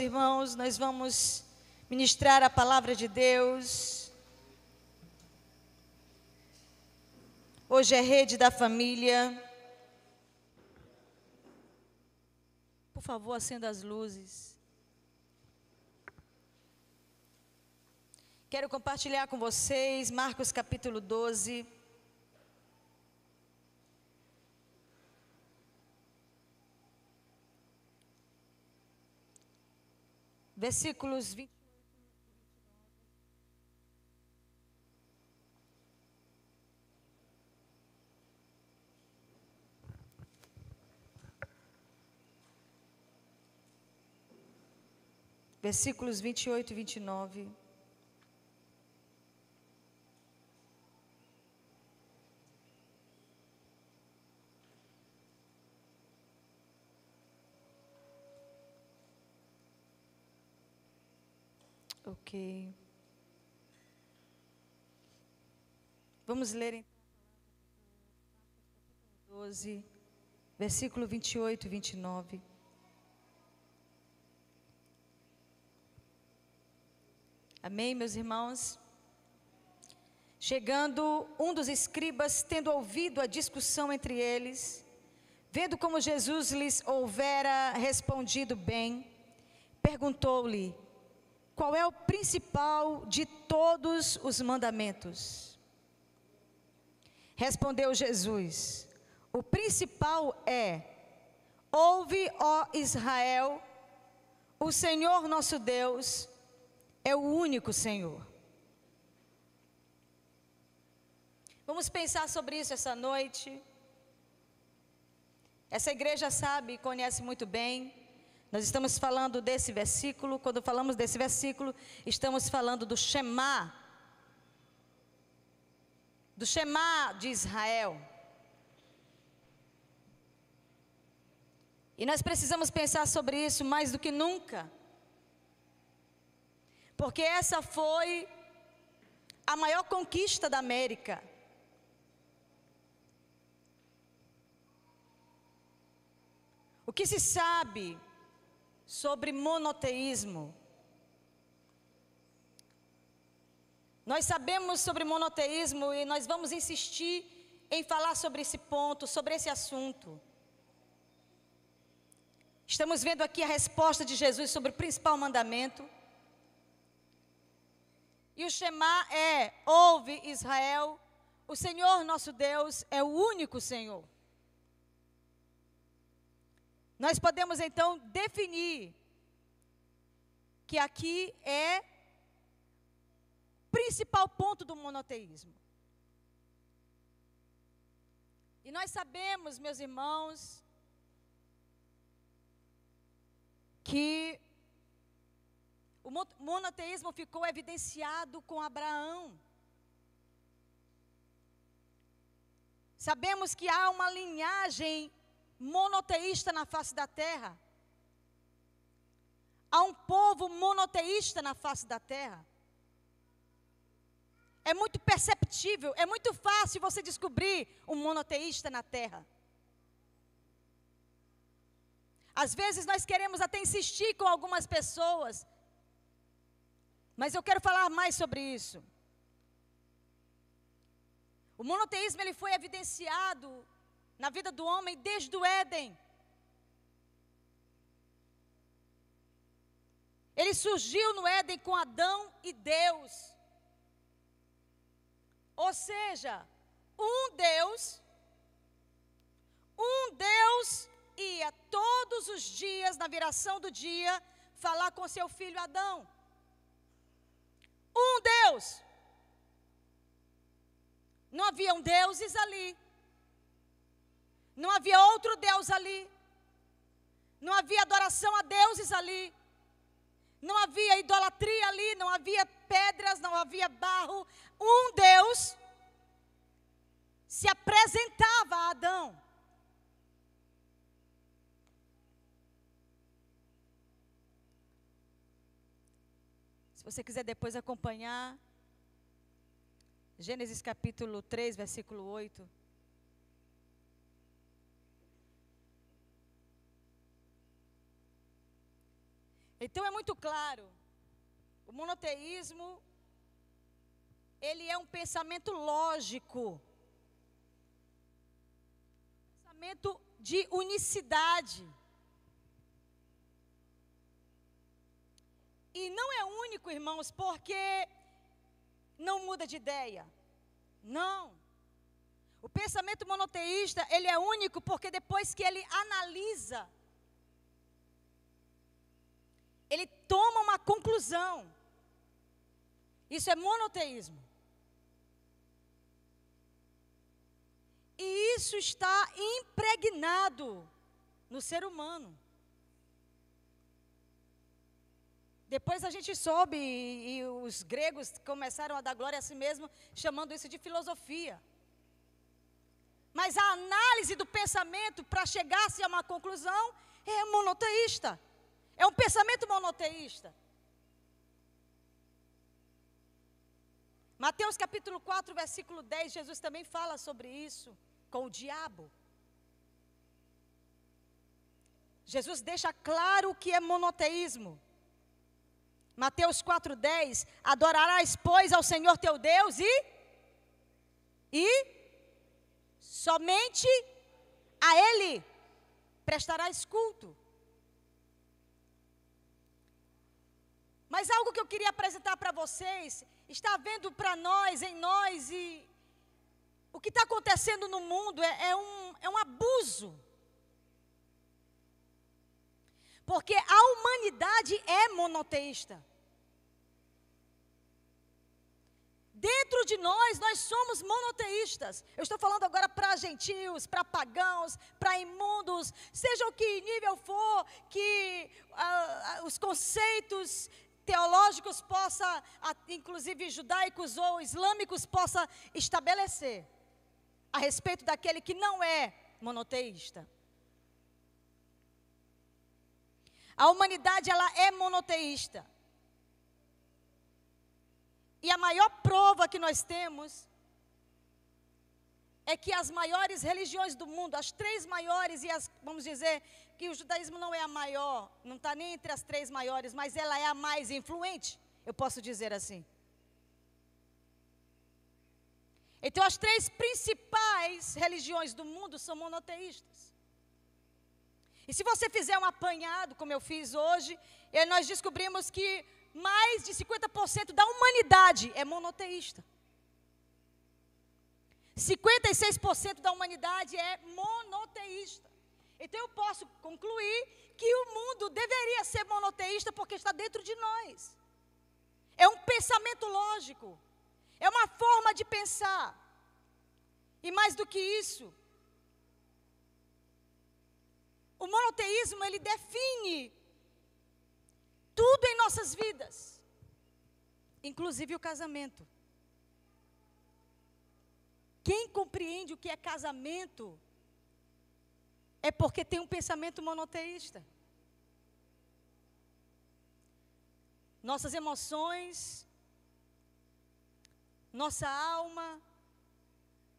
Irmãos, nós vamos ministrar a palavra de Deus. Hoje é Rede da Família. Por favor, acenda as luzes. Quero compartilhar com vocês Marcos capítulo 12. Versículos 20. Versículos 28 e 29. Ok. Vamos ler então 12, versículo 28 e 29. Amém, meus irmãos? Chegando um dos escribas, tendo ouvido a discussão entre eles, vendo como Jesus lhes houvera respondido bem, perguntou-lhe: qual é o principal de todos os mandamentos? Respondeu Jesus: o principal é: ouve, ó Israel, o Senhor nosso Deus é o único Senhor. Vamos pensar sobre isso essa noite. Essa igreja sabe, conhece muito bem. Nós estamos falando desse versículo. Quando falamos desse versículo, estamos falando do Shema de Israel. E nós precisamos pensar sobre isso mais do que nunca. Porque essa foi a maior conquista da América. O que se sabe sobre monoteísmo? Nós sabemos sobre monoteísmo e nós vamos insistir em falar sobre esse ponto, sobre esse assunto. Estamos vendo aqui a resposta de Jesus sobre o principal mandamento. E o Shema é: ouve Israel, o Senhor nosso Deus é o único Senhor. Nós podemos então definir que aqui é o principal ponto do monoteísmo. E nós sabemos, meus irmãos, que o monoteísmo ficou evidenciado com Abraão. Sabemos que há uma linhagem monoteísta na face da terra. Há um povo monoteísta na face da terra. É muito perceptível, é muito fácil você descobrir um monoteísta na terra. Às vezes nós queremos até insistir com algumas pessoas, mas eu quero falar mais sobre isso. O monoteísmo ele foi evidenciado na vida do homem desde o Éden. Ele surgiu no Éden com Adão e Deus. Ou seja, um Deus ia todos os dias, na viração do dia, falar com seu filho Adão. Um Deus. Não haviam deuses ali. Não havia outro Deus ali. Não havia adoração a deuses ali. Não havia idolatria ali. Não havia pedras, não havia barro. Um Deus se apresentava a Adão. Se você quiser depois acompanhar, Gênesis capítulo 3, versículo 8. Então é muito claro, o monoteísmo, ele é um pensamento lógico, pensamento de unicidade. E não é único, irmãos, porque não muda de ideia. Não. O pensamento monoteísta, ele é único porque depois que ele analisa, ele toma uma conclusão. Isso é monoteísmo. E isso está impregnado no ser humano. Depois a gente soube, e os gregos começaram a dar glória a si mesmo, chamando isso de filosofia. Mas a análise do pensamento para chegar-se a uma conclusão é monoteísta. É um pensamento monoteísta. Mateus capítulo 4, versículo 10, Jesus também fala sobre isso com o diabo. Jesus deixa claro o que é monoteísmo. Mateus 4:10, adorarás, pois, ao Senhor teu Deus e somente a Ele prestarás culto. Mas algo que eu queria apresentar para vocês, está havendo para nós, em nós, e o que está acontecendo no mundo é um abuso. Porque a humanidade é monoteísta. Dentro de nós somos monoteístas. Eu estou falando agora para gentios, para pagãos, para imundos, seja o que nível for, que os conceitos teológicos possa, inclusive judaicos ou islâmicos, possa estabelecer a respeito daquele que não é monoteísta. A humanidade, ela é monoteísta. E a maior prova que nós temos é que as maiores religiões do mundo, as três maiores, e vamos dizer que o judaísmo não é a maior, não está nem entre as três maiores, mas ela é a mais influente, eu posso dizer assim. Então as três principais religiões do mundo são monoteístas. E se você fizer um apanhado, como eu fiz hoje, nós descobrimos que mais de 50% da humanidade é monoteísta. 56% da humanidade é monoteísta. Então eu posso concluir que o mundo deveria ser monoteísta porque está dentro de nós. É um pensamento lógico. É uma forma de pensar. E mais do que isso, o monoteísmo, ele define tudo em nossas vidas, inclusive o casamento. Quem compreende o que é casamento é porque tem um pensamento monoteísta. Nossas emoções, nossa alma,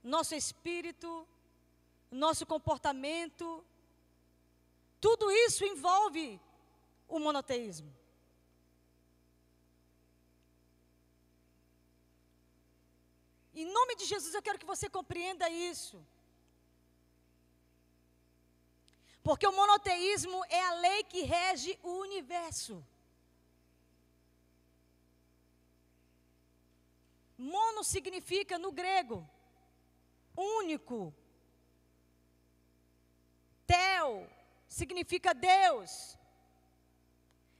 nosso espírito, nosso comportamento, tudo isso envolve o monoteísmo. Em nome de Jesus, eu quero que você compreenda isso. Porque o monoteísmo é a lei que rege o universo. Mono significa, no grego, único. Theo significa Deus.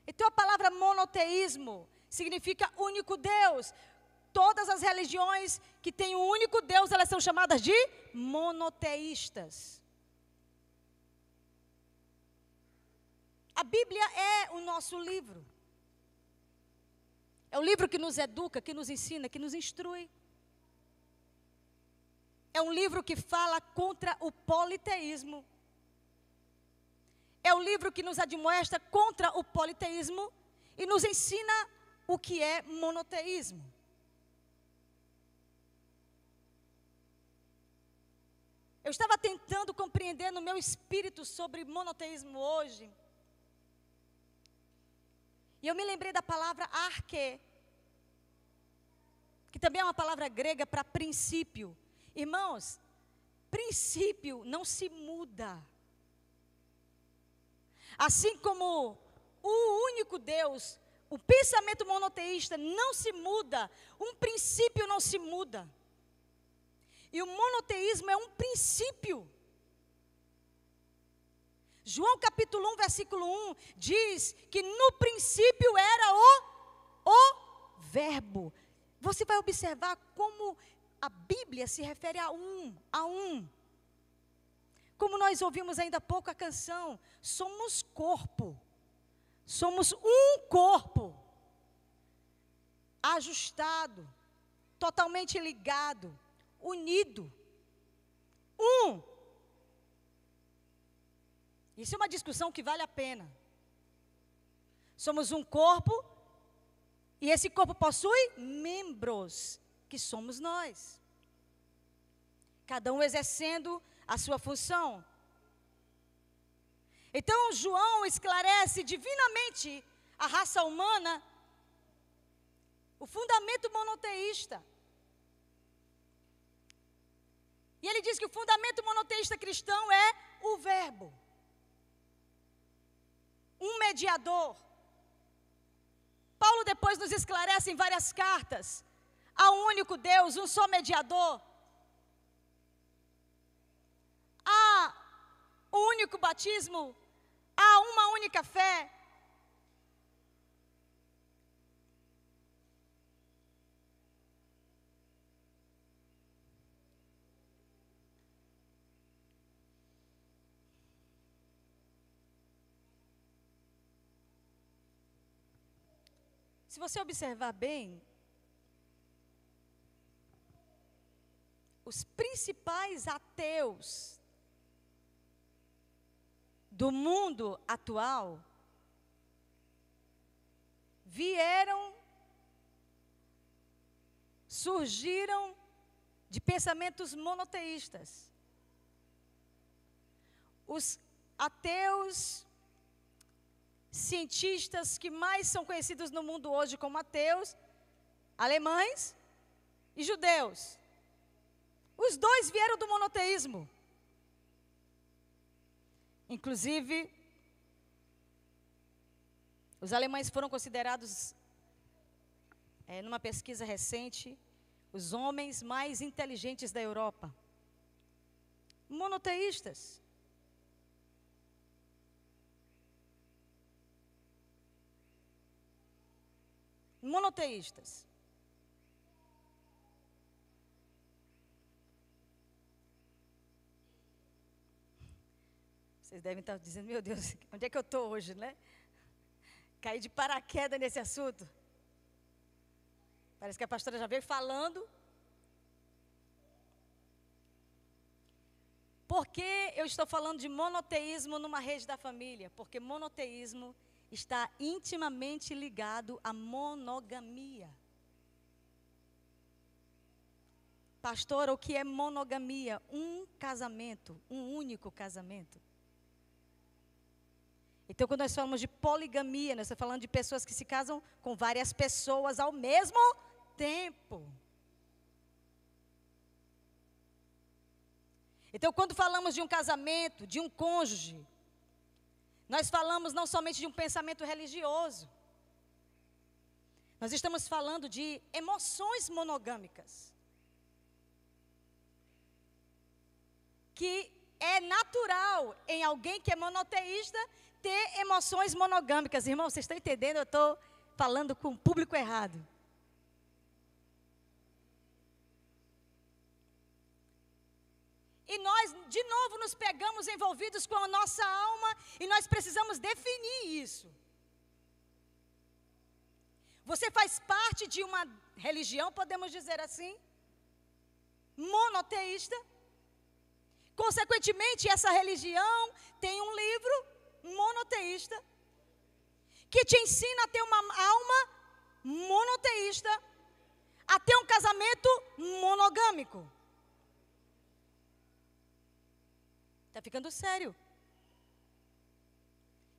Então a palavra monoteísmo significa único Deus. Todas as religiões que têm um único Deus, elas são chamadas de monoteístas. A Bíblia é o nosso livro. É o livro que nos educa, que nos ensina, que nos instrui. É um livro que fala contra o politeísmo. É o livro que nos admoesta contra o politeísmo e nos ensina o que é monoteísmo. Eu estava tentando compreender no meu espírito sobre monoteísmo hoje. E eu me lembrei da palavra arque, que também é uma palavra grega para princípio. Irmãos, princípio não se muda. Assim como o único Deus, o pensamento monoteísta não se muda, um princípio não se muda. E o monoteísmo é um princípio. João capítulo 1, versículo 1, diz que no princípio era o verbo. Você vai observar como a Bíblia se refere a um. Como nós ouvimos ainda há pouco a canção, somos corpo. Somos um corpo. Ajustado, totalmente ligado, unido. Um. Isso é uma discussão que vale a pena. Somos um corpo, e esse corpo possui membros, que somos nós. Cada um exercendo a sua função. Então, João esclarece divinamente a raça humana, o fundamento monoteísta. E ele diz que o fundamento monoteísta cristão é o verbo. Um mediador. Paulo depois nos esclarece em várias cartas. Há um único Deus, um só mediador. Há um único batismo. Há uma única fé. Se você observar bem, os principais ateus do mundo atual surgiram de pensamentos monoteístas. Os ateus, cientistas que mais são conhecidos no mundo hoje como ateus, alemães e judeus. Os dois vieram do monoteísmo. Inclusive, os alemães foram considerados, numa pesquisa recente, os homens mais inteligentes da Europa. Monoteístas. Monoteístas. Vocês devem estar dizendo, meu Deus, onde é que eu estou hoje, né? Caí de paraquedas nesse assunto. Parece que a pastora já veio falando. Por que eu estou falando de monoteísmo numa rede da família? Porque monoteísmo está intimamente ligado à monogamia. Pastora, o que é monogamia? Um casamento, um único casamento. Então, quando nós falamos de poligamia, nós estamos falando de pessoas que se casam com várias pessoas ao mesmo tempo. Então, quando falamos de um casamento, de um cônjuge, nós falamos não somente de um pensamento religioso. Nós estamos falando de emoções monogâmicas. Que é natural em alguém que é monoteísta ter emoções monogâmicas. Irmão, vocês estão entendendo? Eu estou falando com o público errado. E nós, de novo, nos pegamos envolvidos com a nossa alma e nós precisamos definir isso. Você faz parte de uma religião, podemos dizer assim, monoteísta. Consequentemente, essa religião tem um livro monoteísta que te ensina a ter uma alma monoteísta, a ter um casamento monogâmico. Está ficando sério.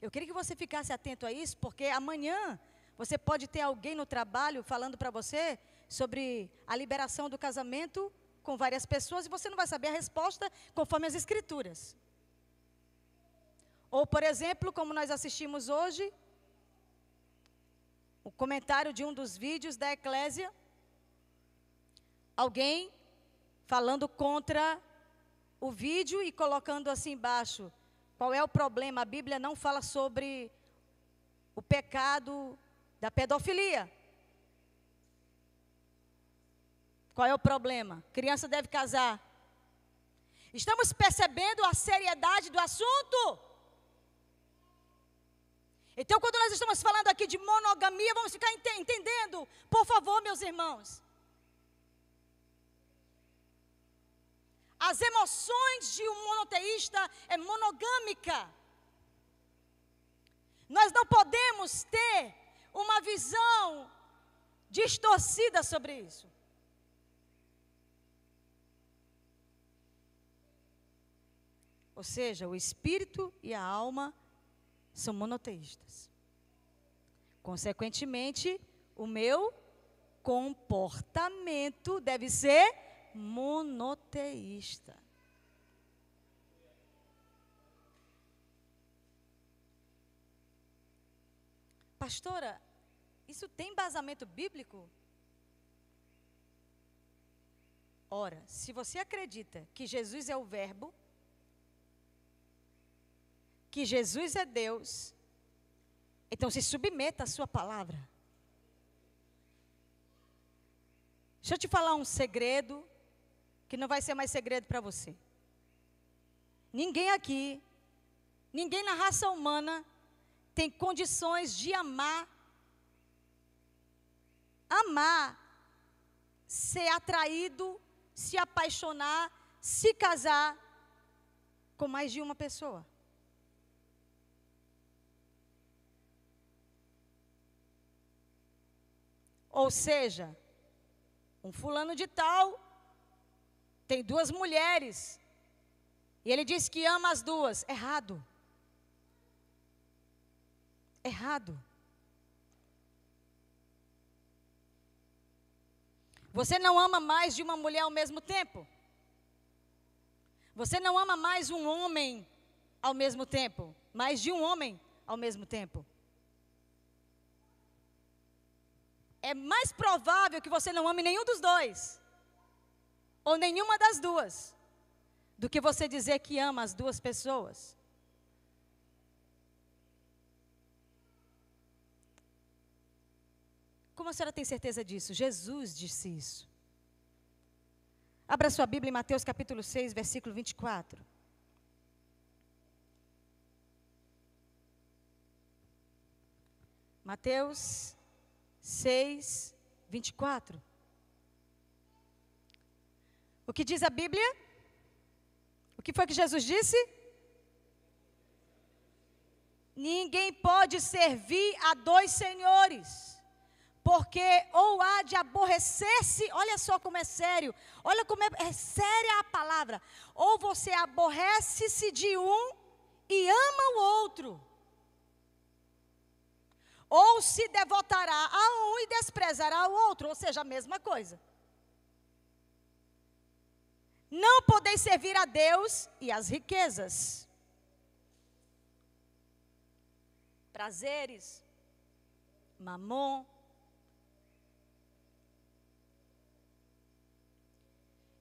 Eu queria que você ficasse atento a isso, porque amanhã Você pode ter alguém no trabalho falando para você sobre a liberação do casamento com várias pessoas e você não vai saber a resposta conforme as escrituras. Ou, por exemplo, como nós assistimos hoje, o comentário de um dos vídeos da Eclésia, alguém falando contra o vídeo e colocando assim embaixo, qual é o problema? A Bíblia não fala sobre o pecado da pedofilia. Qual é o problema? Criança deve casar. Estamos percebendo a seriedade do assunto? Então, quando nós estamos falando aqui de monogamia, vamos ficar entendendo, por favor, meus irmãos. As emoções de um monoteísta é monogâmica. Nós não podemos ter uma visão distorcida sobre isso. Ou seja, o espírito e a alma são monoteístas. Consequentemente, o meu comportamento deve ser monoteísta. Pastora, isso tem embasamento bíblico? Ora, se você acredita que Jesus é o Verbo, que Jesus é Deus, então se submeta à sua palavra. Deixa eu te falar um segredo, que não vai ser mais segredo para você. Ninguém aqui, ninguém na raça humana tem condições de amar, ser atraído, se apaixonar, se casar com mais de uma pessoa. Ou seja, um fulano de tal tem 2 mulheres e ele diz que ama as 2. Errado. Errado. Você não ama mais de uma mulher ao mesmo tempo? Você não ama mais um homem ao mesmo tempo? Mais de um homem ao mesmo tempo? É mais provável que você não ame nenhum dos 2, ou nenhuma das 2, do que você dizer que ama as 2 pessoas. Como a senhora tem certeza disso? Jesus disse isso. Abra sua Bíblia em Mateus capítulo 6, versículo 24. Mateus 6, 24. O que diz a Bíblia? O que foi que Jesus disse? Ninguém pode servir a 2 senhores, porque ou há de aborrecer-se, olha só como é sério, olha como é séria a palavra, ou você aborrece-se de um e ama o outro, ou se devotará a um e desprezará o outro, ou seja, a mesma coisa. Não podeis servir a Deus e às riquezas, prazeres, mamon.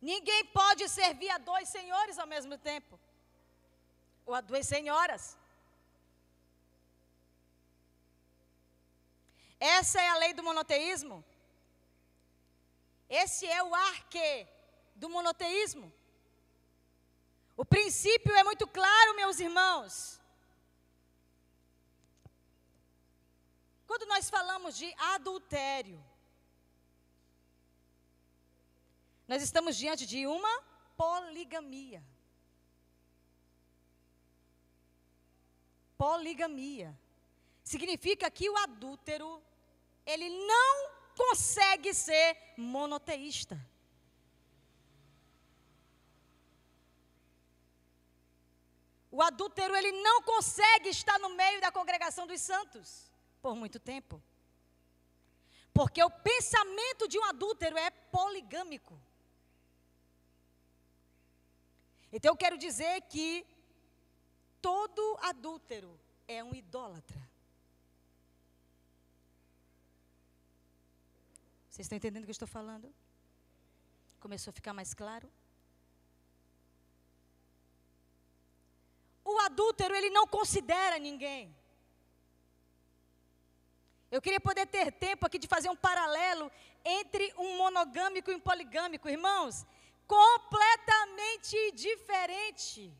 Ninguém pode servir a 2 senhores ao mesmo tempo, ou a 2 senhoras. Essa é a lei do monoteísmo. Esse é o arquê do monoteísmo. O princípio é muito claro, meus irmãos. Quando nós falamos de adultério, nós estamos diante de uma poligamia. Poligamia significa que o adúltero, ele não consegue ser monoteísta. O adúltero, ele não consegue estar no meio da congregação dos santos por muito tempo. Porque o pensamento de um adúltero é poligâmico. Então eu quero dizer que todo adúltero é um idólatra. Vocês estão entendendo o que eu estou falando? Começou a ficar mais claro? O adúltero, ele não considera ninguém. Eu queria poder ter tempo aqui de fazer um paralelo entre um monogâmico e um poligâmico, irmãos. Completamente diferente.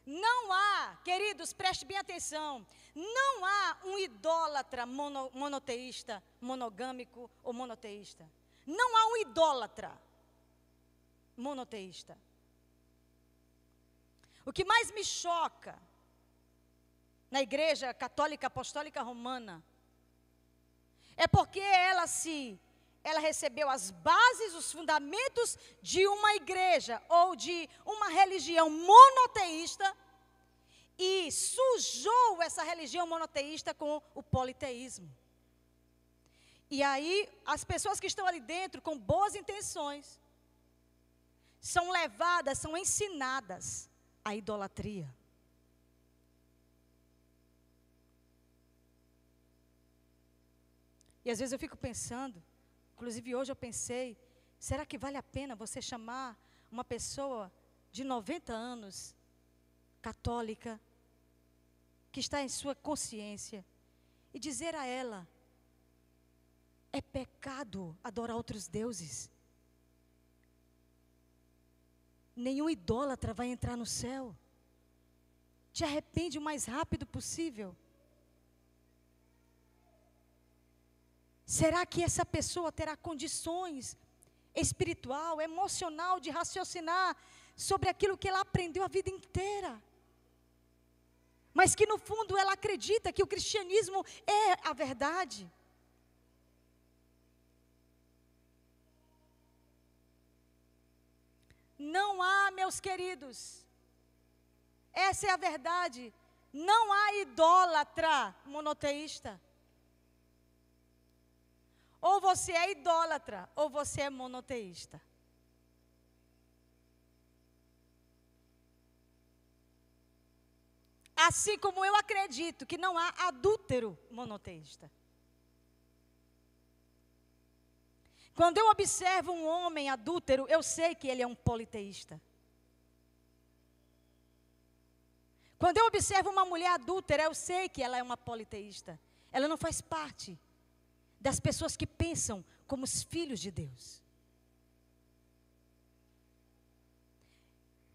Não há, queridos, preste bem atenção, não há um idólatra monoteísta, monogâmico ou monoteísta. Não há um idólatra monoteísta. O que mais me choca na Igreja Católica Apostólica Romana é porque ela recebeu as bases, os fundamentos de uma igreja ou de uma religião monoteísta e sujou essa religião monoteísta com o politeísmo. E aí, as pessoas que estão ali dentro com boas intenções são levadas, são ensinadas à idolatria. E às vezes eu fico pensando, inclusive hoje eu pensei, será que vale a pena você chamar uma pessoa de 90 anos, católica, que está em sua consciência, e dizer a ela, é pecado adorar outros deuses? Nenhum idólatra vai entrar no céu. Te arrepende o mais rápido possível. Será que essa pessoa terá condições espiritual, emocional, de raciocinar sobre aquilo que ela aprendeu a vida inteira? Mas que no fundo ela acredita que o cristianismo é a verdade. Não há, meus queridos, essa é a verdade, não há idólatra monoteísta. Ou você é idólatra, ou você é monoteísta. Assim como eu acredito que não há adúltero monoteísta. Quando eu observo um homem adúltero, eu sei que ele é um politeísta. Quando eu observo uma mulher adúltera, eu sei que ela é uma politeísta. Ela não faz parte das pessoas que pensam como os filhos de Deus.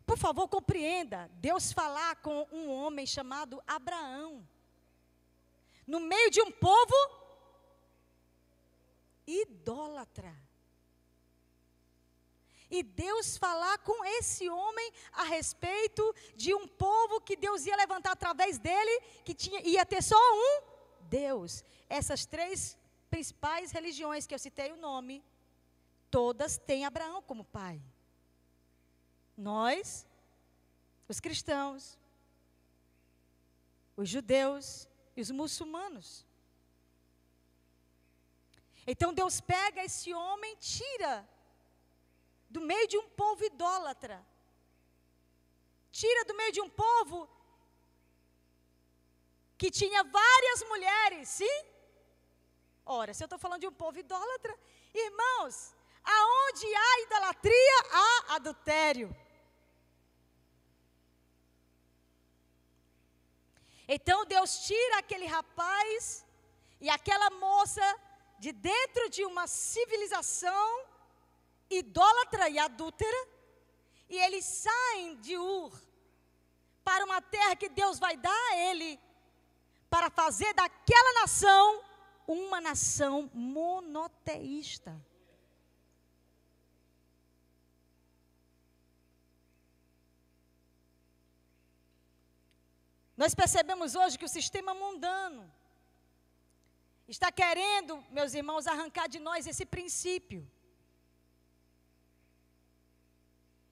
Por favor, compreenda, Deus falar com um homem chamado Abraão, no meio de um povo idólatra. E Deus falar com esse homem a respeito de um povo que Deus ia levantar através dele, que ia ter só um Deus. Essas três principais religiões que eu citei o nome, todas têm Abraão como pai. Nós, os cristãos, os judeus e os muçulmanos. Então Deus pega esse homem, tira do meio de um povo idólatra. Tira do meio de um povo que tinha várias mulheres, sim? Ora, se eu estou falando de um povo idólatra, irmãos, aonde há idolatria, há adultério. Então Deus tira aquele rapaz e aquela moça de dentro de uma civilização idólatra e adúltera, e eles saem de Ur para uma terra que Deus vai dar a ele, para fazer daquela nação uma nação monoteísta. Nós percebemos hoje que o sistema mundano está querendo, meus irmãos, arrancar de nós esse princípio.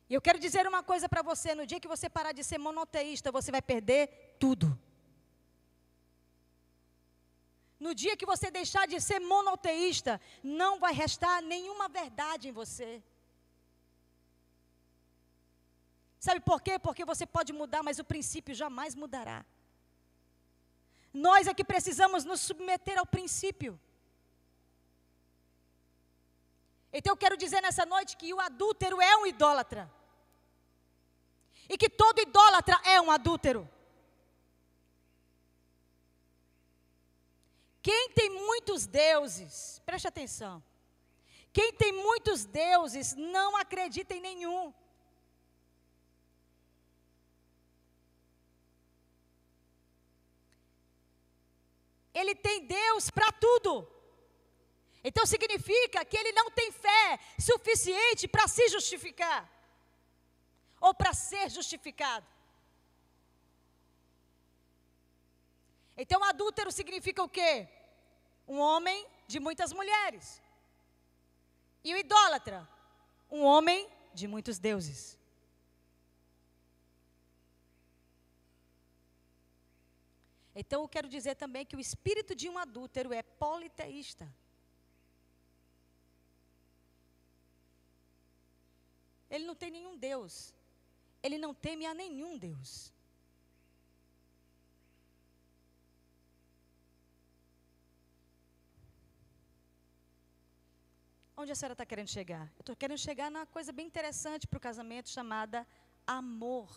E eu quero dizer uma coisa para você, no dia que você parar de ser monoteísta, você vai perder tudo. No dia que você deixar de ser monoteísta, não vai restar nenhuma verdade em você. Sabe por quê? Porque você pode mudar, mas o princípio jamais mudará. Nós é que precisamos nos submeter ao princípio. Então eu quero dizer nessa noite que o adúltero é um idólatra. E que todo idólatra é um adúltero. Quem tem muitos deuses, preste atenção. Quem tem muitos deuses não acredita em nenhum. Ele tem Deus para tudo. Então significa que ele não tem fé suficiente para se justificar. Ou para ser justificado. Então adúltero significa o quê? Um homem de muitas mulheres. E o idólatra? Um homem de muitos deuses. Então eu quero dizer também que o espírito de um adúltero é politeísta. Ele não tem nenhum Deus. Ele não teme a nenhum Deus. Onde a senhora está querendo chegar? Eu estou querendo chegar numa coisa bem interessante para o casamento, chamada amor.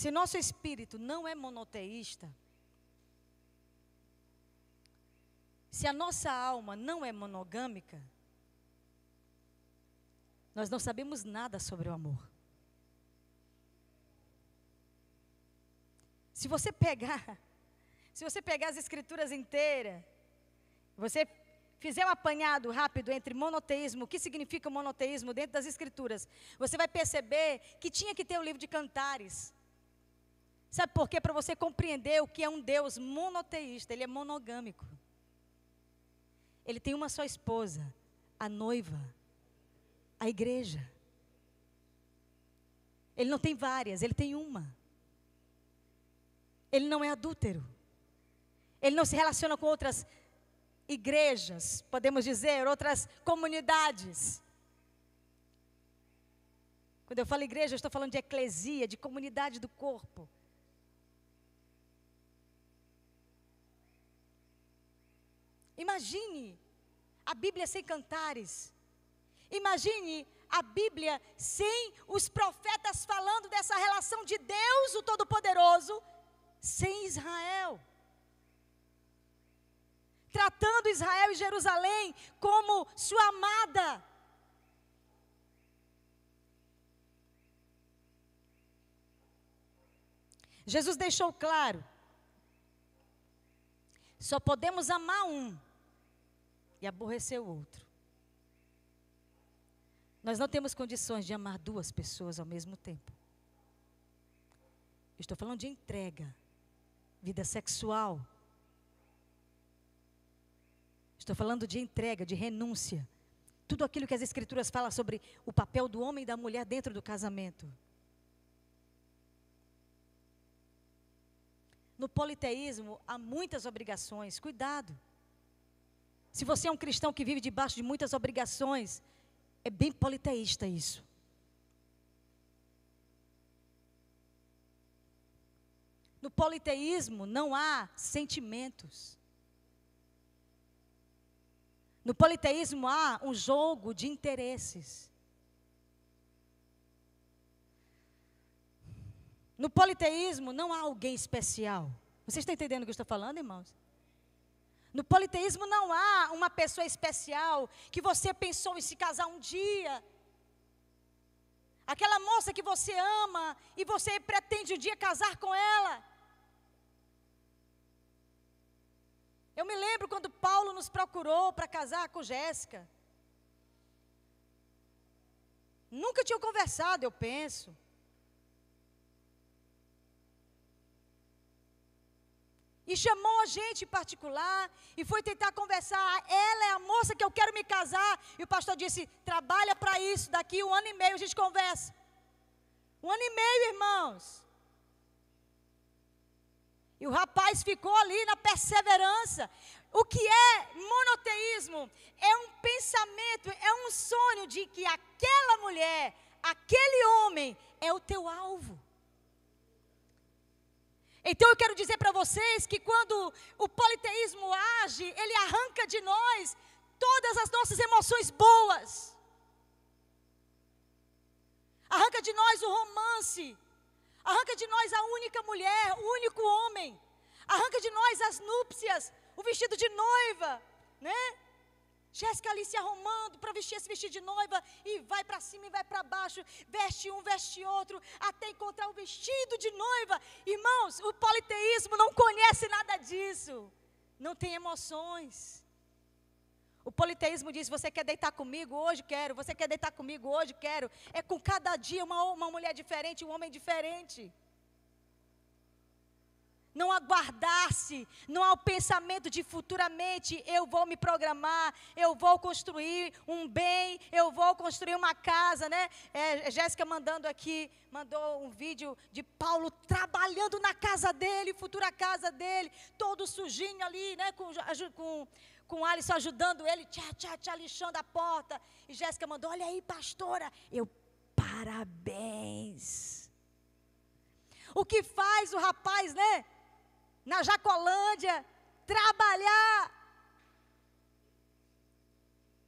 Se nosso espírito não é monoteísta, se a nossa alma não é monogâmica, nós não sabemos nada sobre o amor. Se você pegar as escrituras inteiras, você fizer um apanhado rápido entre monoteísmo, o que significa monoteísmo dentro das escrituras, você vai perceber que tinha que ter o livro de Cantares. Sabe por quê? Para você compreender o que é um Deus monoteísta, ele é monogâmico. Ele tem uma só esposa, a noiva, a igreja. Ele não tem várias, ele tem uma. Ele não é adúltero. Ele não se relaciona com outras igrejas, podemos dizer, outras comunidades. Quando eu falo igreja, eu estou falando de eclesia, de comunidade do corpo. Imagine a Bíblia sem Cantares. Imagine a Bíblia sem os profetas falando dessa relação de Deus, o Todo-Poderoso, sem Israel. Tratando Israel e Jerusalém como sua amada. Jesus deixou claro, só podemos amar um e aborrecer o outro. Nós não temos condições de amar duas pessoas ao mesmo tempo. Estou falando de entrega, vida sexual. Estou falando de entrega, de renúncia. Tudo aquilo que as Escrituras falam sobre o papel do homem e da mulher dentro do casamento. No politeísmo há muitas obrigações, cuidado. Se você é um cristão que vive debaixo de muitas obrigações, é bem politeísta isso. No politeísmo não há sentimentos. No politeísmo há um jogo de interesses. No politeísmo não há alguém especial. Vocês estão entendendo o que eu estou falando, irmãos? No politeísmo não há uma pessoa especial que você pensou em se casar um dia. Aquela moça que você ama e você pretende um dia casar com ela. Eu me lembro quando Paulo nos procurou para casar com Jéssica. Nunca tinham conversado, eu penso. E chamou a gente em particular, e foi tentar conversar. Ela é a moça que eu quero me casar. E o pastor disse, trabalha para isso, daqui 1 ano e meio a gente conversa. 1 ano e meio, irmãos. E o rapaz ficou ali na perseverança. O que é monoteísmo? É um pensamento, é um sonho de que aquela mulher, aquele homem é o teu alvo. Então eu quero dizer para vocês que quando o politeísmo age, ele arranca de nós todas as nossas emoções boas. Arranca de nós o romance. Arranca de nós a única mulher, o único homem. Arranca de nós as núpcias, o vestido de noiva, né? Jéssica ali se arrumando para vestir esse vestido de noiva, e vai para cima e vai para baixo, veste um, veste outro, até encontrar o vestido de noiva. Irmãos, o politeísmo não conhece nada disso, não tem emoções. O politeísmo diz, você quer deitar comigo? Hoje quero. Você quer deitar comigo? Hoje quero. É com cada dia uma mulher diferente, um homem diferente. Não aguardar-se, não há o pensamento de futuramente eu vou me programar, eu vou construir um bem, eu vou construir uma casa, né? Jéssica mandou um vídeo de Paulo trabalhando na casa dele, futura casa dele, todo sujinho ali, né? Com Alisson ajudando ele, lixando a porta. E Jéssica mandou, olha aí, pastora, parabéns. O que faz o rapaz, né? Na Jacolândia, trabalhar.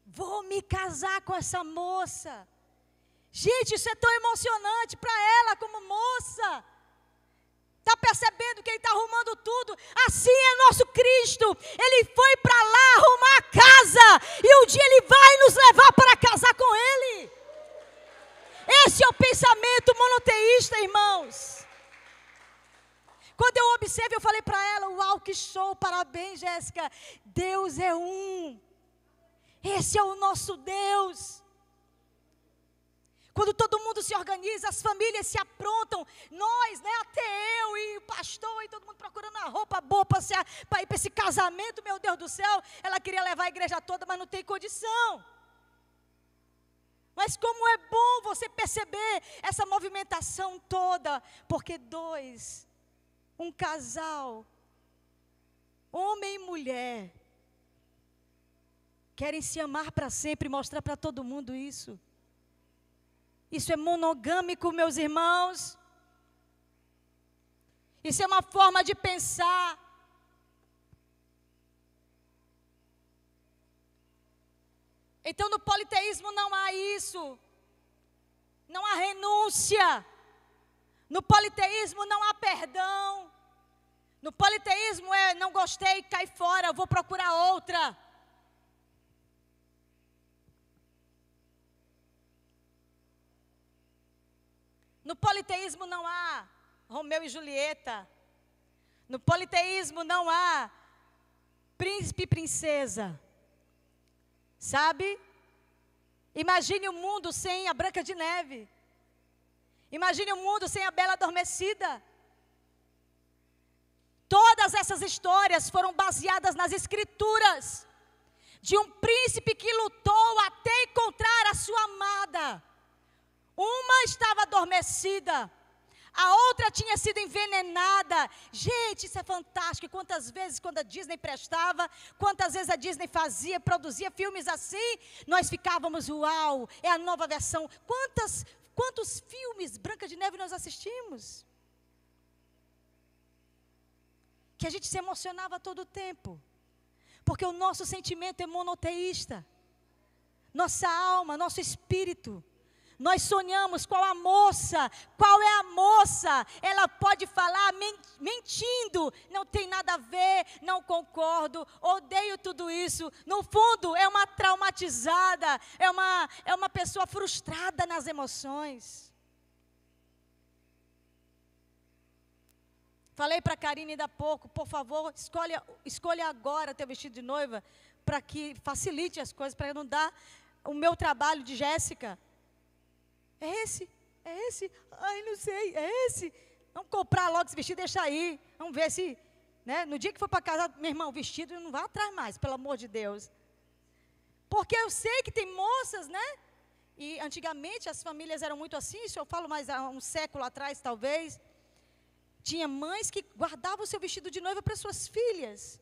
Vou me casar com essa moça. Gente, isso é tão emocionante para ela como moça. Está percebendo que ele está arrumando tudo? Assim é nosso Cristo. Ele foi para lá arrumar a casa. E um dia Ele vai nos levar para casar com Ele. Esse é o pensamento monoteísta, irmãos. Quando eu observo, eu falei para ela, uau, que show, parabéns, Jéssica. Deus é um. Esse é o nosso Deus. Quando todo mundo se organiza, as famílias se aprontam, nós, né, até eu e o pastor e todo mundo procurando uma roupa boa para ir para esse casamento, meu Deus do céu. Ela queria levar a igreja toda, mas não tem condição. Mas como é bom você perceber essa movimentação toda, porque um casal, homem e mulher, querem se amar para sempre e mostrar para todo mundo isso. Isso é monogâmico, meus irmãos. Isso é uma forma de pensar. Então no politeísmo não há isso. Não há renúncia. No politeísmo não há perdão. No politeísmo não gostei, cai fora, eu vou procurar outra. No politeísmo não há Romeu e Julieta. No politeísmo não há príncipe e princesa. Sabe? Imagine o mundo sem a Branca de Neve. Imagine o mundo sem a Bela Adormecida. Todas essas histórias foram baseadas nas escrituras. De um príncipe que lutou até encontrar a sua amada. Uma estava adormecida, a outra tinha sido envenenada. Gente, isso é fantástico. Quantas vezes, quando a Disney prestava, quantas vezes a Disney produzia filmes assim, nós ficávamos, uau, é a nova versão. Quantos filmes Branca de Neve nós assistimos? Que a gente se emocionava todo o tempo, porque o nosso sentimento é monoteísta. Nossa alma, nosso espírito. Nós sonhamos qual é a moça, ela pode falar mentindo, não tem nada a ver, não concordo, odeio tudo isso. No fundo é uma traumatizada, é uma pessoa frustrada nas emoções. Falei para a Karine ainda há pouco, por favor, escolha agora teu vestido de noiva, para que facilite as coisas, para não dar o meu trabalho de Jéssica. É esse, ai não sei, é esse. Vamos comprar logo esse vestido e deixar aí. Vamos ver se né? No dia que for para casa, meu irmão, o vestido não vai atrás mais, pelo amor de Deus. Porque eu sei que tem moças, né? E antigamente as famílias eram muito assim, se eu falo mais há um século atrás, talvez. Tinha mães que guardavam o seu vestido de noiva para suas filhas.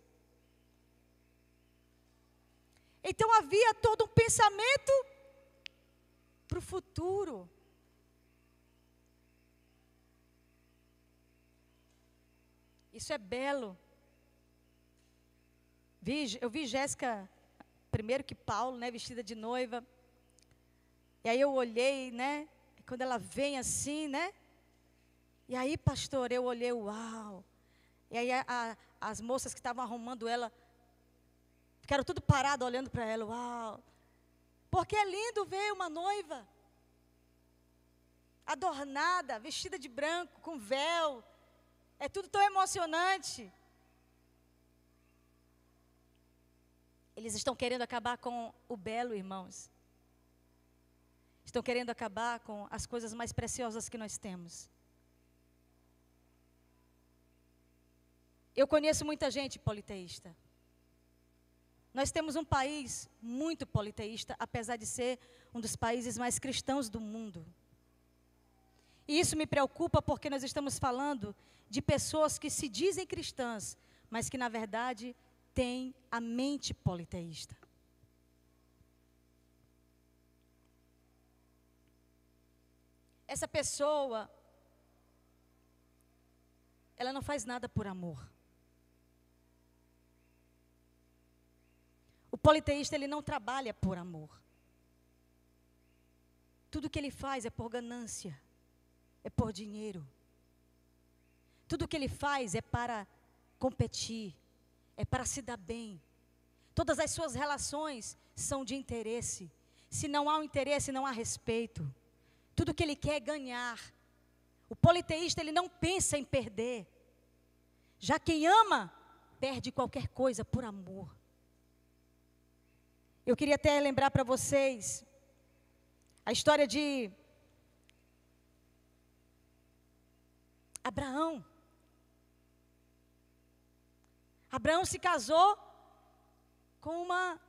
Então havia todo um pensamento para o futuro. Isso é belo. Eu vi Jéssica, primeiro que Paulo, né, vestida de noiva. E aí eu olhei, né, quando ela vem assim, né. E aí, pastor, eu olhei, uau. E aí as moças que estavam arrumando ela, ficaram tudo parado olhando para ela, uau. Porque é lindo ver uma noiva adornada, vestida de branco, com véu. É tudo tão emocionante. Eles estão querendo acabar com o belo, irmãos. Estão querendo acabar com as coisas mais preciosas que nós temos. Eu conheço muita gente politeísta. Nós temos um país muito politeísta, apesar de ser um dos países mais cristãos do mundo. E isso me preocupa porque nós estamos falando de pessoas que se dizem cristãs, mas que na verdade têm a mente politeísta. Essa pessoa, ela não faz nada por amor. O politeísta, ele não trabalha por amor. Tudo que ele faz é por ganância, é por dinheiro. Tudo que ele faz é para competir, é para se dar bem. Todas as suas relações são de interesse. Se não há um interesse, não há respeito. Tudo que ele quer é ganhar. O politeísta, ele não pensa em perder. Já quem ama, perde qualquer coisa por amor. Eu queria até lembrar para vocês a história de Abraão. Abraão se casou com uma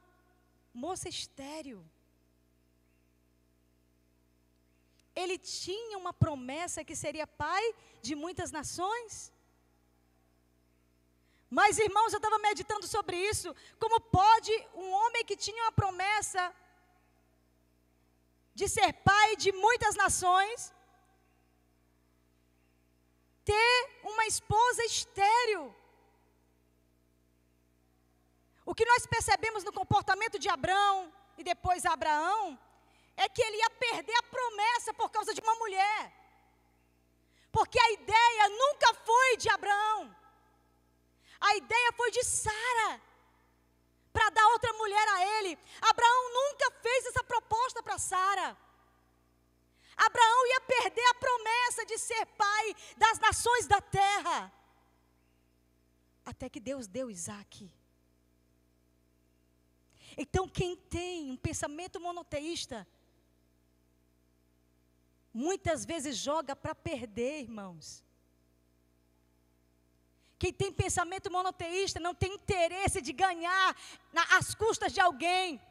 moça estéril. Ele tinha uma promessa que seria pai de muitas nações. Mas, irmãos, eu estava meditando sobre isso. Como pode um homem que tinha uma promessa de ser pai de muitas nações ter uma esposa estéril? O que nós percebemos no comportamento de Abrão e depois Abraão é que ele ia perder a promessa por causa de uma mulher. Porque a ideia nunca foi de Abraão. A ideia foi de Sara, para dar outra mulher a ele. Abraão nunca fez essa proposta para Sara. Abraão ia perder a promessa de ser pai das nações da terra. Até que Deus deu Isaque. Então, quem tem um pensamento monoteísta, muitas vezes joga para perder, irmãos. Quem tem pensamento monoteísta não tem interesse de ganhar às custas de alguém.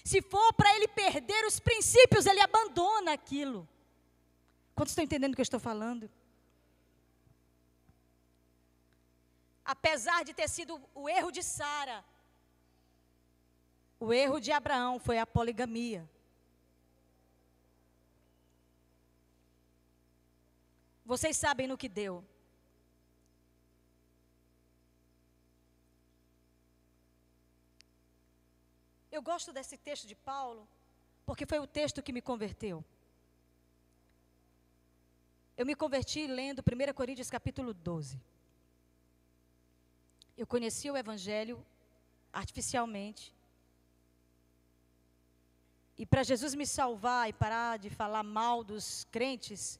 Se for para ele perder os princípios, ele abandona aquilo. Quantos estão entendendo o que eu estou falando? Apesar de ter sido o erro de Sara, o erro de Abraão foi a poligamia. Vocês sabem no que deu. Eu gosto desse texto de Paulo, porque foi o texto que me converteu. Eu me converti lendo 1 Coríntios capítulo 12. Eu conheci o Evangelho artificialmente. E para Jesus me salvar e parar de falar mal dos crentes,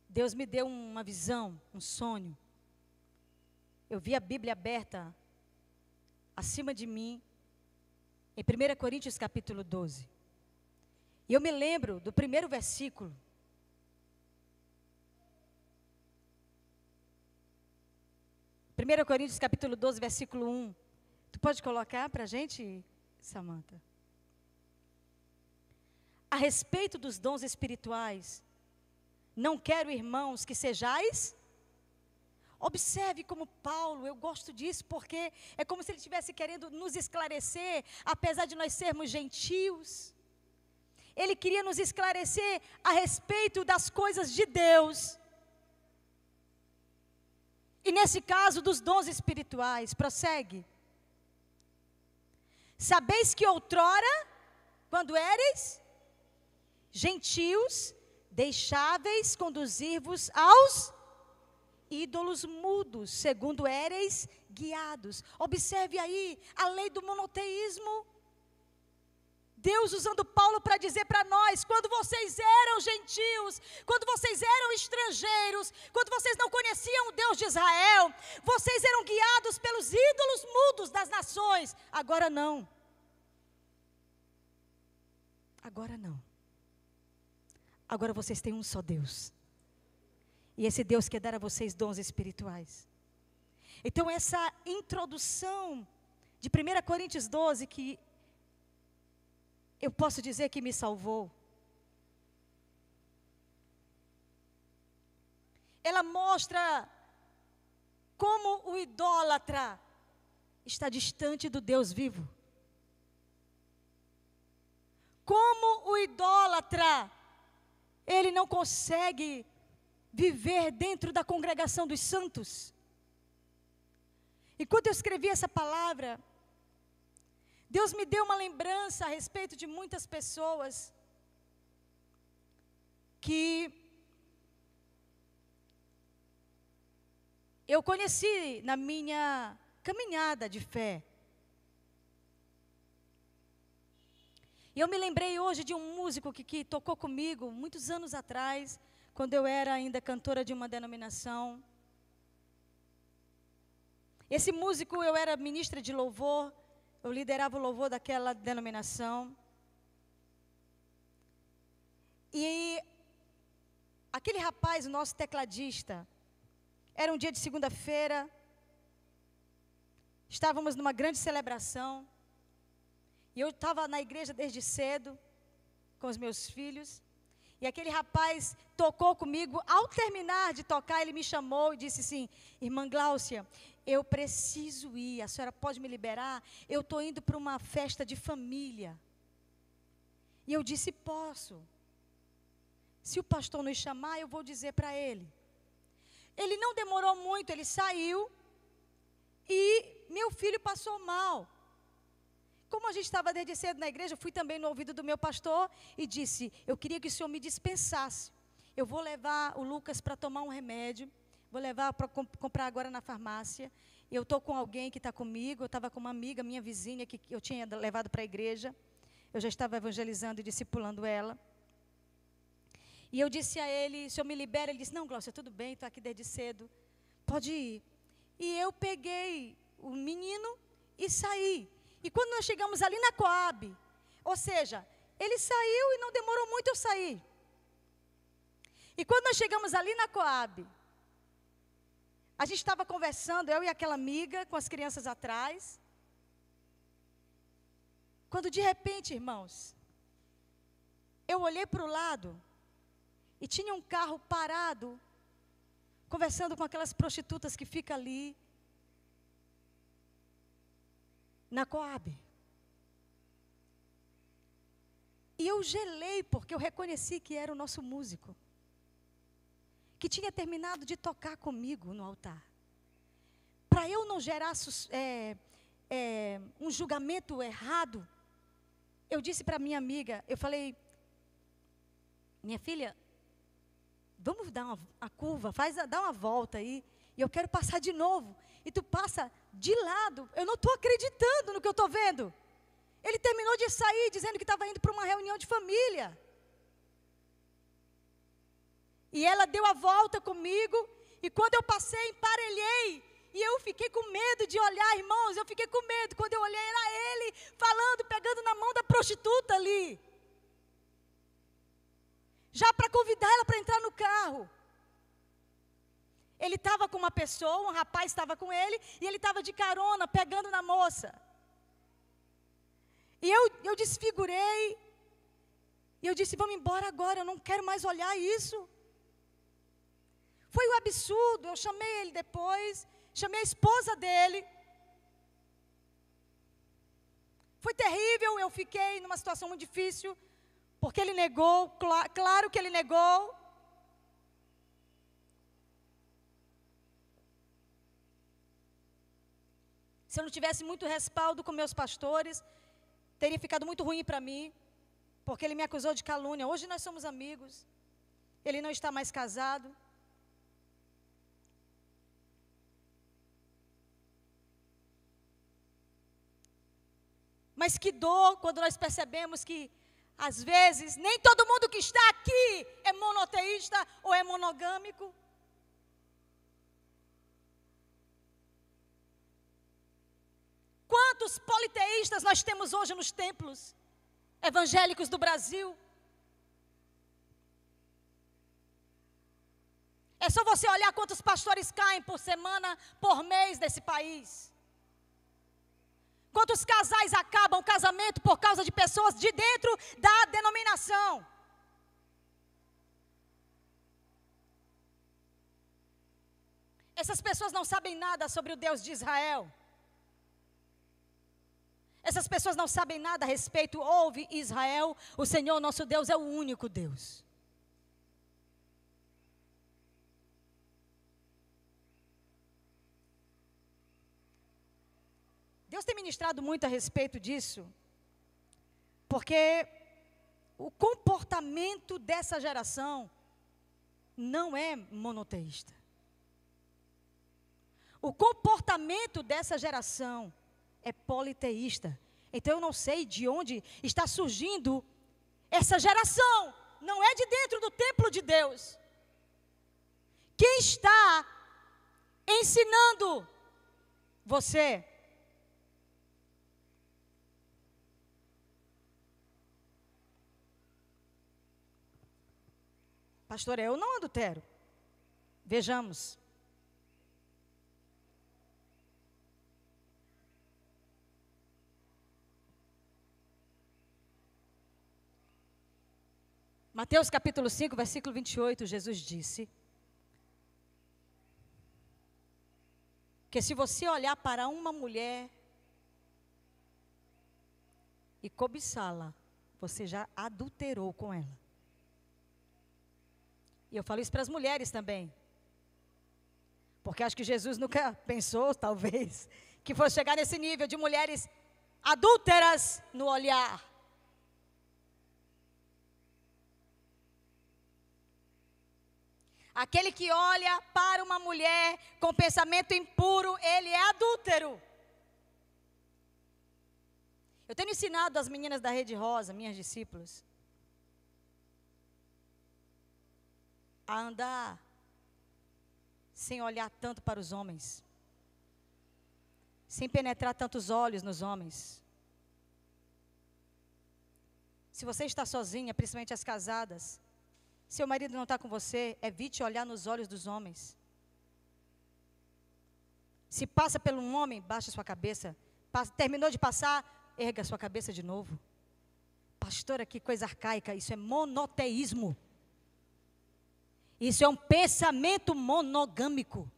Deus me deu uma visão, um sonho. Eu vi a Bíblia aberta acima de mim, em 1 Coríntios capítulo 12. E eu me lembro do primeiro versículo. 1 Coríntios capítulo 12, versículo 1. Tu pode colocar para a gente, Samantha? A respeito dos dons espirituais, não quero, irmãos, que sejais. Observe como Paulo, eu gosto disso, porque é como se ele estivesse querendo nos esclarecer, apesar de nós sermos gentios. Ele queria nos esclarecer a respeito das coisas de Deus. E nesse caso, dos dons espirituais, prossegue. Sabeis que outrora, quando éreis gentios, deixáveis conduzir-vos aos ídolos mudos, segundo éreis guiados. Observe aí a lei do monoteísmo. Deus usando Paulo para dizer para nós, quando vocês eram gentios, quando vocês eram estrangeiros, quando vocês não conheciam o Deus de Israel, vocês eram guiados pelos ídolos mudos das nações. Agora não. Agora não. Agora vocês têm um só Deus. E esse Deus quer dar a vocês dons espirituais. Então essa introdução de 1 Coríntios 12, que eu posso dizer que me salvou. Ela mostra como o idólatra está distante do Deus vivo. Como o idólatra, ele não consegue viver dentro da congregação dos santos. Enquanto eu escrevi essa palavra, Deus me deu uma lembrança a respeito de muitas pessoas que eu conheci na minha caminhada de fé. E eu me lembrei hoje de um músico que tocou comigo muitos anos atrás, quando eu era ainda cantora de uma denominação. Esse músico, eu era ministra de louvor, eu liderava o louvor daquela denominação. E aquele rapaz, o nosso tecladista, era um dia de segunda-feira, estávamos numa grande celebração, e eu estava na igreja desde cedo, com os meus filhos, e aquele rapaz tocou comigo. Ao terminar de tocar, ele me chamou e disse assim: irmã Gláucia, eu preciso ir, a senhora pode me liberar? Eu estou indo para uma festa de família. E eu disse: posso. Se o pastor nos chamar, eu vou dizer para ele. Ele não demorou muito, ele saiu e meu filho passou mal. Como a gente estava desde cedo na igreja, eu fui também no ouvido do meu pastor e disse: eu queria que o senhor me dispensasse. Eu vou levar o Lucas para tomar um remédio, vou levar para comprar agora na farmácia. Eu estou com alguém que está comigo, eu estava com uma amiga, minha vizinha, que eu tinha levado para a igreja. Eu já estava evangelizando e discipulando ela. E eu disse a ele: o senhor me libera? Ele disse: não, Gláucia, tudo bem, estou aqui desde cedo, pode ir. E eu peguei o menino e saí. E quando nós chegamos ali na Coab, ou seja, ele saiu e não demorou muito eu sair. E quando nós chegamos ali na Coab, a gente estava conversando, eu e aquela amiga, com as crianças atrás. Quando de repente, irmãos, eu olhei para o lado e tinha um carro parado, conversando com aquelas prostitutas que ficam ali na Coab. E eu gelei, porque eu reconheci que era o nosso músico, que tinha terminado de tocar comigo no altar. Para eu não gerar um julgamento errado, eu disse para minha amiga, eu falei: minha filha, vamos dar uma curva, dá uma volta aí, e eu quero passar de novo. E tu passa de lado, eu não estou acreditando no que eu estou vendo. Ele terminou de sair dizendo que estava indo para uma reunião de família. E ela deu a volta comigo, e quando eu passei, emparelhei. E eu fiquei com medo de olhar, irmãos, eu fiquei com medo. Quando eu olhei, era ele falando, pegando na mão da prostituta ali. Já para convidar ela para entrar no carro. Ele estava com uma pessoa, um rapaz estava com ele, e ele estava de carona, pegando na moça. E eu desfigurei, e eu disse, vamos embora agora, eu não quero mais olhar isso. Foi um absurdo, eu chamei ele depois, chamei a esposa dele. Foi terrível, eu fiquei numa situação muito difícil, porque ele negou, claro que ele negou. Se eu não tivesse muito respaldo com meus pastores, teria ficado muito ruim para mim, porque ele me acusou de calúnia. Hoje nós somos amigos, ele não está mais casado. Mas que dor quando nós percebemos que, às vezes, nem todo mundo que está aqui é monoteísta ou é monogâmico. Quantos politeístas nós temos hoje nos templos evangélicos do Brasil? É só você olhar quantos pastores caem por semana, por mês desse país. Quantos casais acabam o casamento por causa de pessoas de dentro da denominação? Essas pessoas não sabem nada sobre o Deus de Israel. Essas pessoas não sabem nada a respeito. Ouve, Israel, o Senhor nosso Deus é o único Deus. Deus tem ministrado muito a respeito disso, porque o comportamento dessa geração não é monoteísta. O comportamento dessa geração é politeísta. Então eu não sei de onde está surgindo essa geração. Não é de dentro do templo de Deus. Quem está ensinando você? Pastor, eu não adultero. Vejamos. Mateus capítulo 5, versículo 28, Jesus disse que se você olhar para uma mulher e cobiçá-la, você já adulterou com ela. E eu falo isso para as mulheres também. Porque acho que Jesus nunca pensou, talvez, que fosse chegar nesse nível de mulheres adúlteras no olhar. Aquele que olha para uma mulher com pensamento impuro, ele é adúltero. Eu tenho ensinado as meninas da Rede Rosa, minhas discípulas, a andar sem olhar tanto para os homens, sem penetrar tantos olhos nos homens. Se você está sozinha, principalmente as casadas, seu marido não está com você, evite olhar nos olhos dos homens. Se passa por um homem, baixa sua cabeça. Terminou de passar, erga sua cabeça de novo. Pastora, que coisa arcaica, isso é monoteísmo. Isso é um pensamento monogâmico.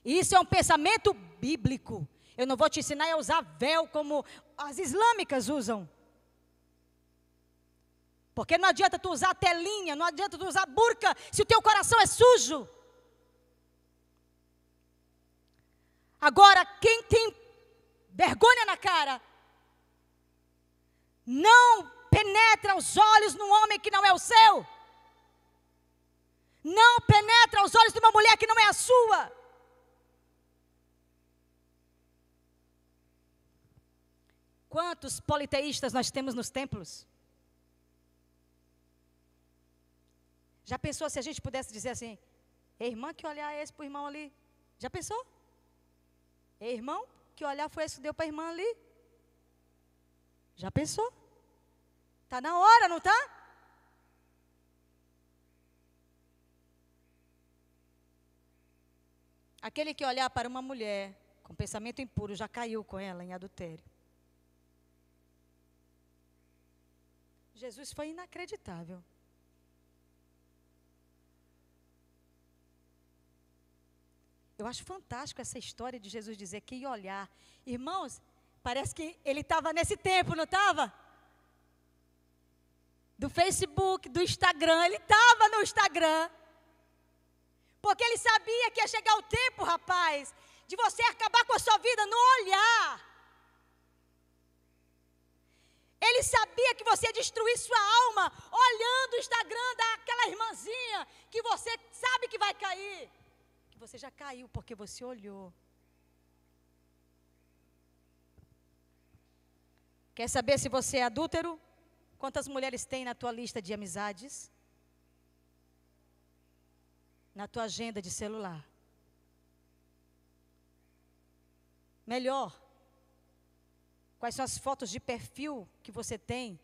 Isso é um pensamento bíblico. Eu não vou te ensinar a usar véu como as islâmicas usam. Porque não adianta tu usar telinha, não adianta tu usar burca, se o teu coração é sujo. Agora, quem tem vergonha na cara, não penetra os olhos num homem que não é o seu. Não penetra os olhos de uma mulher que não é a sua. Quantos politeístas nós temos nos templos? Já pensou se a gente pudesse dizer assim, irmã, que olhar é esse para o irmão ali? Já pensou? Irmão, que olhar foi esse que deu para a irmã ali? Já pensou? Está na hora, não está? Aquele que olhar para uma mulher com pensamento impuro já caiu com ela em adultério. Jesus foi inacreditável. Eu acho fantástico essa história de Jesus dizer que ia olhar. Irmãos, parece que ele estava nesse tempo, não estava? Do Facebook, do Instagram, ele estava no Instagram. Porque ele sabia que ia chegar o tempo, rapaz, de você acabar com a sua vida no olhar. Ele sabia que você ia destruir sua alma olhando o Instagram daquela irmãzinha que você sabe que vai cair. Que você já caiu porque você olhou. Quer saber se você é adúltero? Quantas mulheres tem na tua lista de amizades? Na tua agenda de celular? Melhor, quais são as fotos de perfil que você tem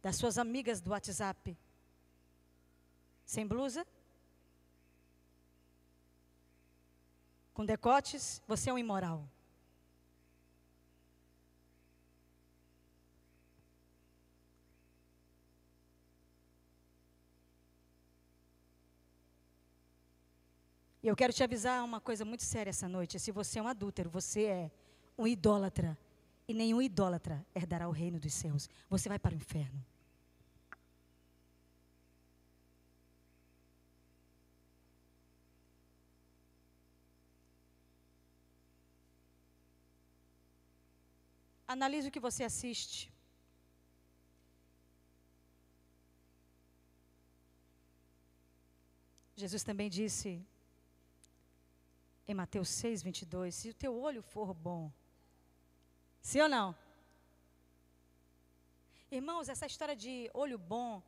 das suas amigas do WhatsApp? Sem blusa? Com decotes? Você é um imoral. E eu quero te avisar uma coisa muito séria essa noite. Se você é um adúltero, você é um idólatra. E nenhum idólatra herdará o reino dos céus. Você vai para o inferno. Analise o que você assiste. Jesus também disse em Mateus 6, 22, se o teu olho for bom, sim ou não? Irmãos, essa história de olho bom,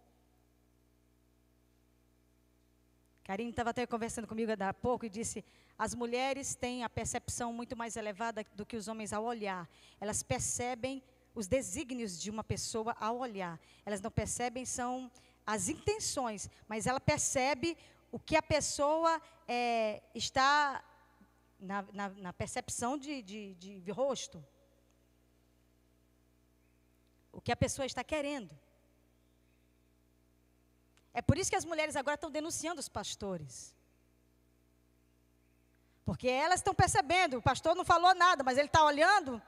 Karine estava até conversando comigo há pouco e disse, as mulheres têm a percepção muito mais elevada do que os homens ao olhar. Elas percebem os desígnios de uma pessoa ao olhar. Elas não percebem, são as intenções, mas ela percebe o que a pessoa está na percepção de rosto. O que a pessoa está querendo. É por isso que as mulheres agora estão denunciando os pastores. Porque elas estão percebendo, o pastor não falou nada, mas ele está olhando.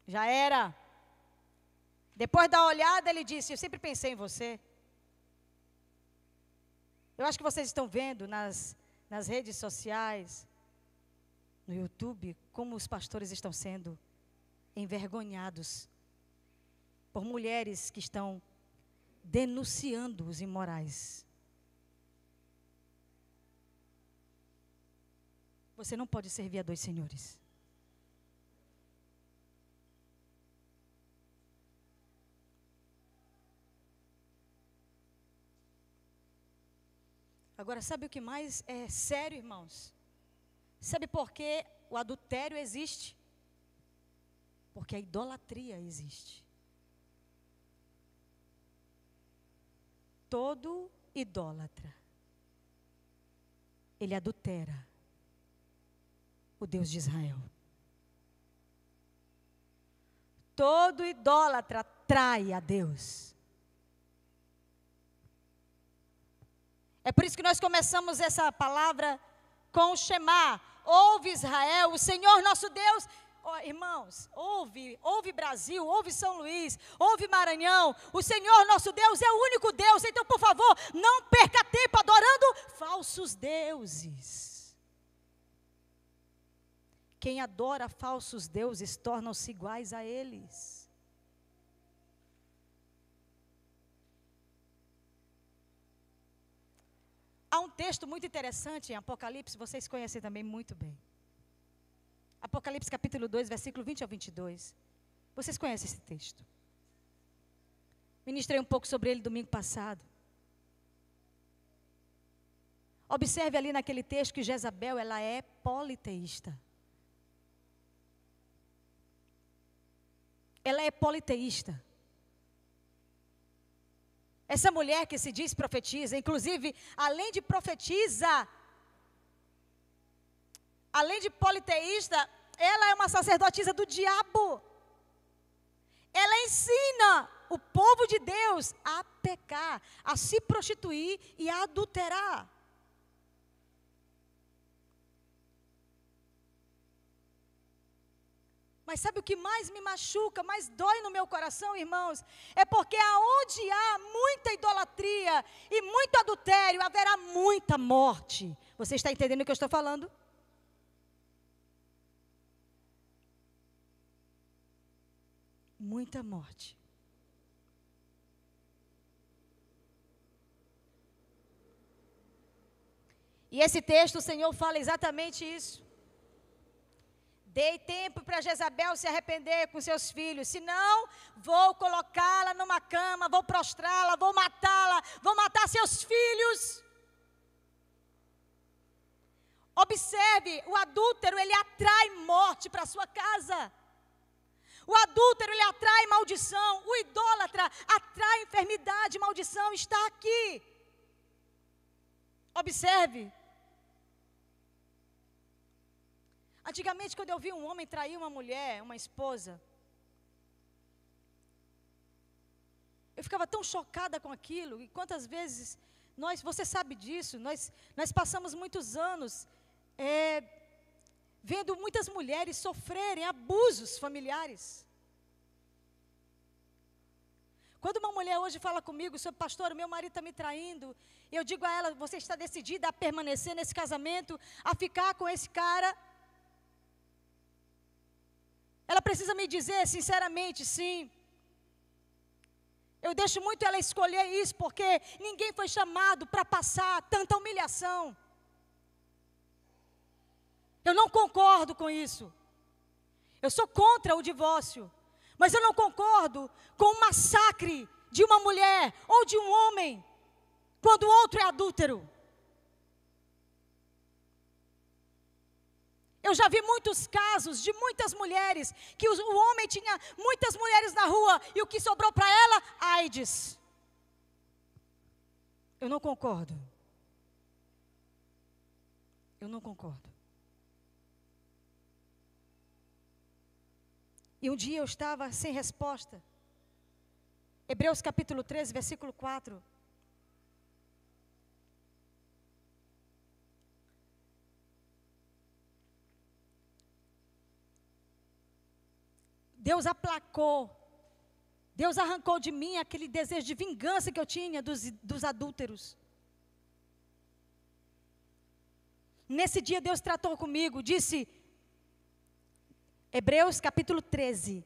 Já era. Depois da olhada, ele disse, eu sempre pensei em você. Eu acho que vocês estão vendo nas redes sociais, no YouTube, como os pastores estão sendo envergonhados por mulheres que estão denunciando os imorais. Você não pode servir a dois senhores. Agora, sabe o que mais é sério, irmãos? Sabe por que o adultério existe? Porque a idolatria existe. Todo idólatra, ele adultera o Deus de Israel. Todo idólatra trai a Deus. É por isso que nós começamos essa palavra com o Shema. Ouve Israel, o Senhor nosso Deus. Oh, irmãos, ouve Brasil, ouve São Luís, ouve Maranhão. O Senhor nosso Deus é o único Deus. Então, por favor, não perca tempo adorando falsos deuses. Quem adora falsos deuses tornam-se iguais a eles. Há um texto muito interessante em Apocalipse, vocês conhecem também muito bem. Apocalipse capítulo 2, versículo 20 ao 22. Vocês conhecem esse texto? Ministrei um pouco sobre ele domingo passado. Observe ali naquele texto que Jezabel, ela é politeísta. Ela é politeísta. Essa mulher que se diz profetiza, inclusive, além de profetiza, além de politeísta, ela é uma sacerdotisa do diabo. Ela ensina o povo de Deus a pecar, a se prostituir e a adulterar. Mas sabe o que mais me machuca, mais dói no meu coração, irmãos? É porque aonde há muita idolatria e muito adultério, haverá muita morte. Você está entendendo o que eu estou falando? Muita morte. E esse texto, o Senhor fala exatamente isso. Dei tempo para Jezabel se arrepender com seus filhos, senão vou colocá-la numa cama, vou prostrá-la, vou matá-la, vou matar seus filhos. Observe, o adúltero, ele atrai morte para sua casa. O adúltero, ele atrai maldição. O idólatra atrai enfermidade, maldição, está aqui. Observe. Antigamente, quando eu vi um homem trair uma mulher, uma esposa, eu ficava tão chocada com aquilo. E quantas vezes, você sabe disso, nós passamos muitos anos vendo muitas mulheres sofrerem abusos familiares. Quando uma mulher hoje fala comigo sobre, pastor, o meu marido está me traindo, eu digo a ela, você está decidida a permanecer nesse casamento, a ficar com esse cara? Ela precisa me dizer sinceramente, sim. Eu deixo muito ela escolher isso, porque ninguém foi chamado para passar tanta humilhação. Eu não concordo com isso. Eu sou contra o divórcio. Mas eu não concordo com o massacre de uma mulher ou de um homem, quando o outro é adúltero. Eu já vi muitos casos de muitas mulheres, que o homem tinha muitas mulheres na rua, e o que sobrou para ela? AIDS. Eu não concordo. Eu não concordo. E um dia eu estava sem resposta. Hebreus capítulo 13, versículo 4. Deus aplacou, Deus arrancou de mim aquele desejo de vingança que eu tinha dos adúlteros. Nesse dia Deus tratou comigo, disse, Hebreus capítulo 13,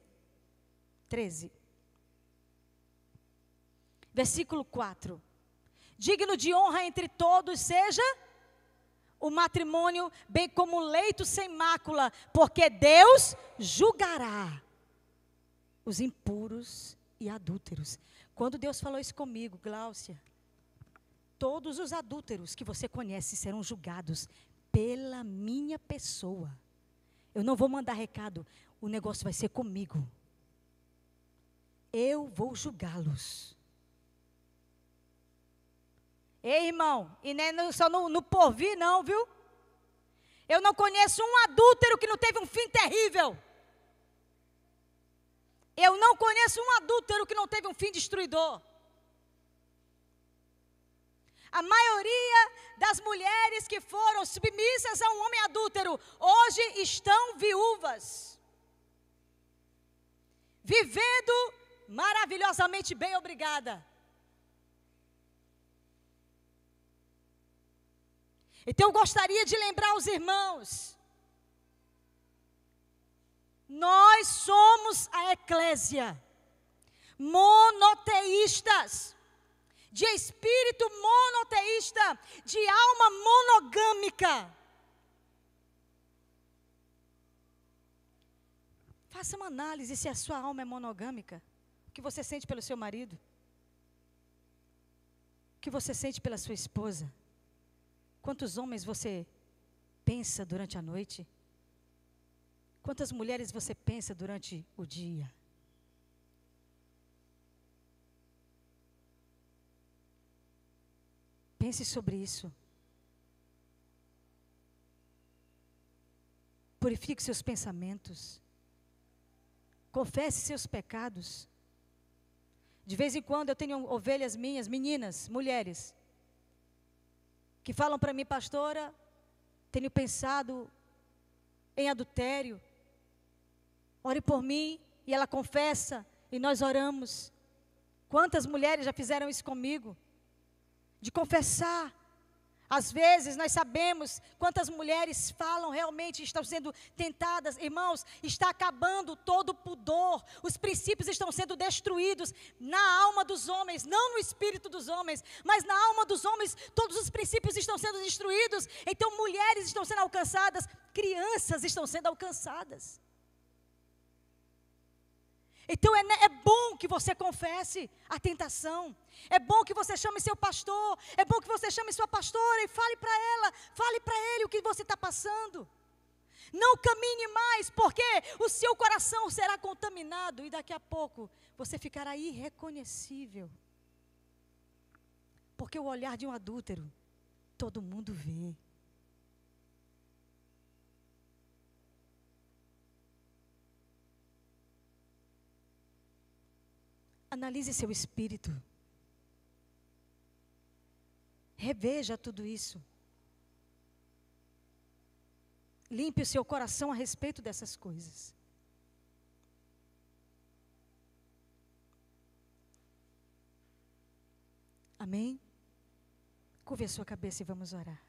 versículo 4. Digno de honra entre todos seja o matrimônio, bem como leito sem mácula, porque Deus julgará os impuros e adúlteros. Quando Deus falou isso comigo, Gláucia, todos os adúlteros que você conhece serão julgados pela minha pessoa. Eu não vou mandar recado, o negócio vai ser comigo. Eu vou julgá-los. Ei, irmão, e nem só no porvir não, viu? Eu não conheço um adúltero que não teve um fim terrível. Eu não conheço um adúltero que não teve um fim destruidor. A maioria das mulheres que foram submissas a um homem adúltero, hoje estão viúvas. Vivendo maravilhosamente bem, obrigada. Então eu gostaria de lembrar os irmãos, nós somos a eclésia, monoteístas, de espírito monoteísta, de alma monogâmica. Faça uma análise se a sua alma é monogâmica. O que você sente pelo seu marido? O que você sente pela sua esposa? Quantos homens você pensa durante a noite? Quantas mulheres você pensa durante o dia? Pense sobre isso. Purifique seus pensamentos. Confesse seus pecados. De vez em quando eu tenho ovelhas minhas, meninas, mulheres, que falam para mim: pastora, tenho pensado em adultério. Ore por mim. E ela confessa, e nós oramos. Quantas mulheres já fizeram isso comigo? De confessar. Às vezes nós sabemos quantas mulheres falam realmente, estão sendo tentadas. Irmãos, está acabando todo o pudor. Os princípios estão sendo destruídos na alma dos homens, não no espírito dos homens, mas na alma dos homens. Todos os princípios estão sendo destruídos. Então mulheres estão sendo alcançadas, crianças estão sendo alcançadas. Então é bom que você confesse a tentação. É bom que você chame seu pastor. É bom que você chame sua pastora e fale para ela, fale para ele o que você está passando. Não caminhe mais, porque o seu coração será contaminado e daqui a pouco você ficará irreconhecível. Porque o olhar de um adúltero, todo mundo vê. Analise seu espírito. Reveja tudo isso. Limpe o seu coração a respeito dessas coisas. Amém? Curve a sua cabeça e vamos orar.